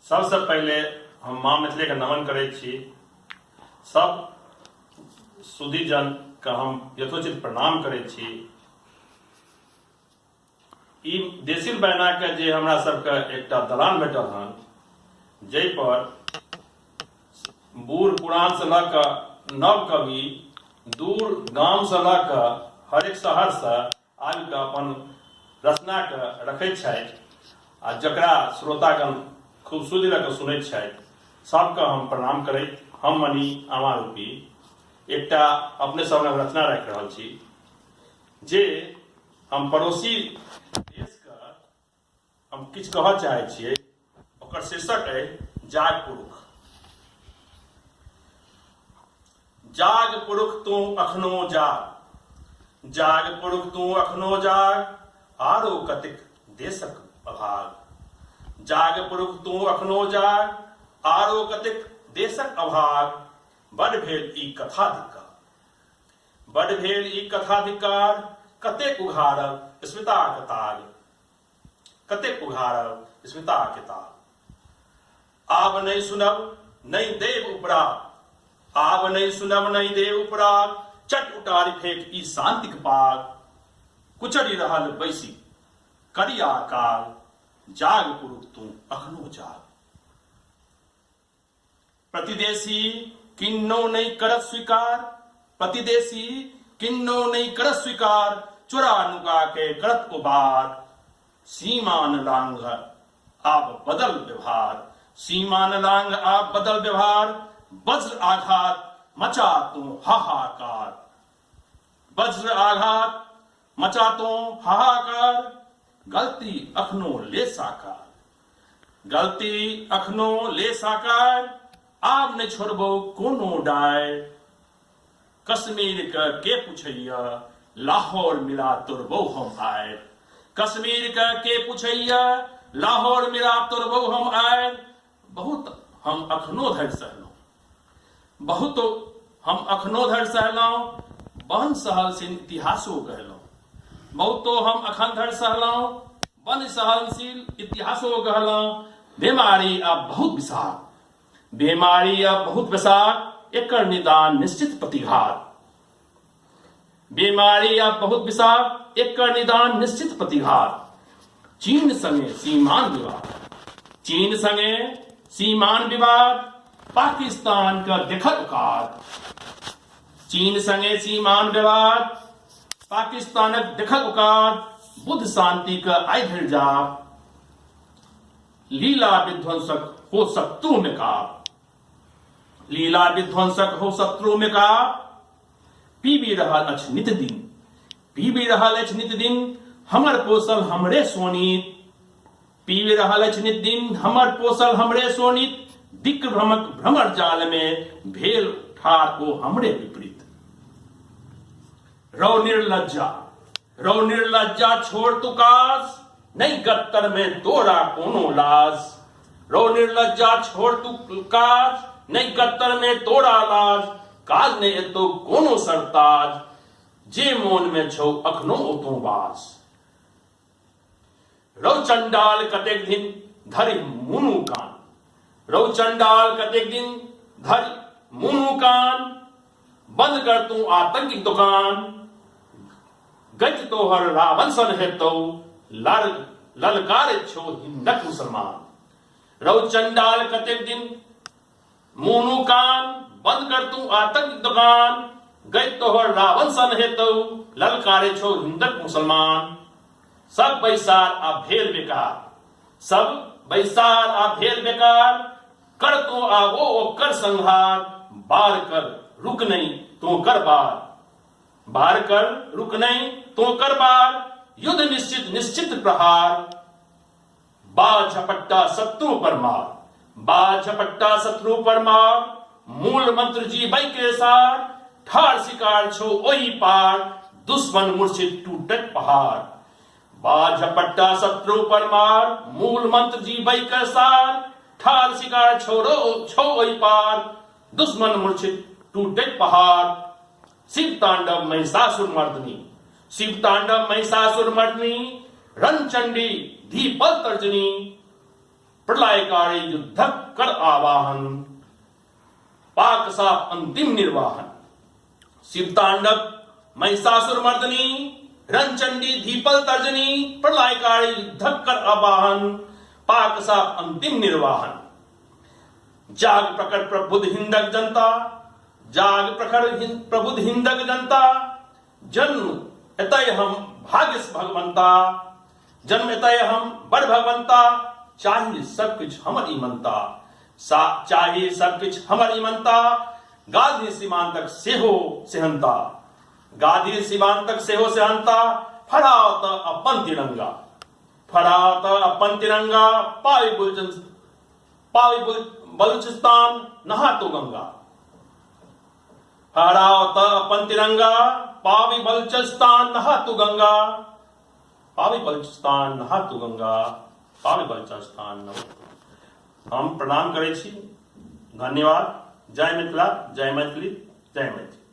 सबसे पहले हम माँ मिथिले के नमन करै छी। सब सुधीजन के हम यथोचित प्रणाम करै छी। ई देसिल बैना के जे हमरा सबके एकटा दलान भेटल हन, जै पर बूढ़ पुरान से लऽ कऽ नव कवि दूर गाम से लऽ कऽ हर एक शहर से आबि कऽ अपन रचना के रखैत छथि आ जकरा श्रोतागण खूब सुधि लऽ कऽ सुनैत छथि, सबके हम प्रणाम करैत हम मनी आमारूपी एकटा अपने सब लग रचना राखि रहल छी, जे हम पड़ोसी देश के हम किछु कहऽ चाहै छियै। ओकर शीर्षक है जाग पुरुष। जाग पुरुष तू अखनो जाग, जाग पुरुष तू अखनो जाग, आरो कतिक देशक अभाग। जाग पुरुष तू अखनो जाग, आरो कतिक देशक अभाग। बड़ भेल ई कथाधिकार, बड़ भेल ई कथाधिकार, कतेक उघारब स्मिता के ताग, कतेक उघारब स्मिता के ताग। आब नहीं सुनब नहीं देव उपराग, आब नहीं सुनब नहीं देव उपराग। चट उतारि फेंक ई शांतिक पाग, कुचरी रहल बैसी करिया काल। जाग पुरुष तू अखनो जाग। प्रतिदेशी किन्नो नहीं करत स्वीकार, प्रतिदेशी किन्नो नहीं करत स्वीकार। चुरा नुका के करत उबार, सीमान लांघ आप बदल व्यवहार, सीमान लांघ आप बदल व्यवहार। वज्र आघात मचा तू हाहाकार, वज्र आघात मचा तू हाहाकार। गलती अखनो ले साकार, गलती अखनो ले साकार। आब ने छोड़बो कोनो डाय, कश्मीर के पूछैया लाहौर मिला तुरबो हम आए। कश्मीर के पूछैया लाहौर मिला तुरबो हम आए। बहुत हम अखनो धरि सहलहुं, बहुत हम अखनो धरि सहलहुं। बन सहल सिन इतिहासो कहलहुं, बहुतो हम अखन धरि सहलहुं। बन सहनशील इतिहासो कहलहुं। बीमारी अब बहुत विषाद, बीमारी अब बहुत विषाद। एकर निदान निश्चित प्रतिघात, बीमारी अब बहुत विषाद। एकर निदान निश्चित प्रतिघात। चीन संगे सीमान विवाद, चीन संगे सीमान विवाद। पाकिस्तान का देखत औकात, चीन संगे सीमान विवाद। पाकिस्तानक देखत औकात। बुद्ध शांति का आइ धरि जाप, लीला विध्वंसक हो शत्रु में का, लीला विध्वंसक हो शत्रु में का। पीबी रहल अछि नित दिन, पीबी रहल अछि नित दिन हमर पोसल हमरे सोनीत। पीबी रहल अछि नित दिन हमर पोसल हमरे सोनीत। दिक् भ्रमक भ्रमर जाल में भेल ठार को हमरे विपरीत। रौ निर्लज्जा, रौ निर्लज्जा छोड़ तू काज, नहीं गत्तर में तोरा कोनो लाज। रौ निर्लज्जा छोड़ तू काज, नहीं गत्तर में तोरा लाज। काज ने तो कोनो सरताज, जे मोन में छौ अखनो ओतो बास। रौ चंडाल कतेक दिन धरि मुनु कान, रौ चंडाल कतेक दिन धरि मुनु कान। बंद कर तू आतंकी दुकान, गज तोहर रावण सन हेतौ। ललकार छो हिंदक मुसलमान। रौ चंडाल कतेक दिन मुनु कान, बंद कर तू आतंकी दुकान। गज तोहर रावण सन हेतौ, ललकारे छो हिंदक मुसलमान। सब बैसार आ भेल बेकार, सब बैसार आ भेल बेकार। कर तो आवो ओकर संहार, बार कर रुक नहीं तो कर बार। बार कर रुक नहीं तो कर बार। युद्ध निश्चित निश्चित प्रहार, बाल झपट्टा शत्रु पर मार, बाल झपट्टा शत्रु पर मार। मूल मंत्र जी बई के सार, ठार शिकार छो ओही पार। दुश्मन मूर्छित टूटत पहाड़, बाल झपट्टा शत्रु पर मार। मूल मंत्र जी बई के सार, ठार शिकार छोड़ो छो ओही पार। दुश्मन मूर्छित टूटत पहाड़। शिव तांडव महिषासुर मर्दनी, शिव तांडव महिषासुर मर्दनी। रणचंडी धी बल तर्जनी, प्रलयकारी युद्ध कर आवाहन, पाक साफ अंतिम निर्वाहन। शिव तांडव महिषासुर मर्दनी, रणचंडी धीपल तर्जनी, प्रलयकारी युद्ध कर आवाहन, पाक साफ अंतिम निर्वाहन। जाग प्रखर प्रबुद्ध हिंदक जनता, जाग प्रखर प्रबुद्ध हिंदक जनता, जन्म एतय हम भाग्य भगवंता, जन्म एतय हम बड़ भगवंता, चाहिए सब कुछ हमर ईमनता, चाहिए सब कुछ हमर ईमनता, गाधी सीमांतक सेहो सेहंता, गाधी सीमांतक सेहो सेहंता, फहराओ त अपन तिरंगा, फहराओ त अपन तिरंगा, पावी बलूचिस्तान नहा तो गंगा, फहराओ त अपन तिरंगा, पावी बलूचिस्तान नहा तो गंगा, पावी बलूचिस्तान नहा तो गंगा, पावी बलूचिस्तान नहा। हम प्रणाम करै छी। धन्यवाद। जय मिथिला, जय मैथिली, जय मैथिली।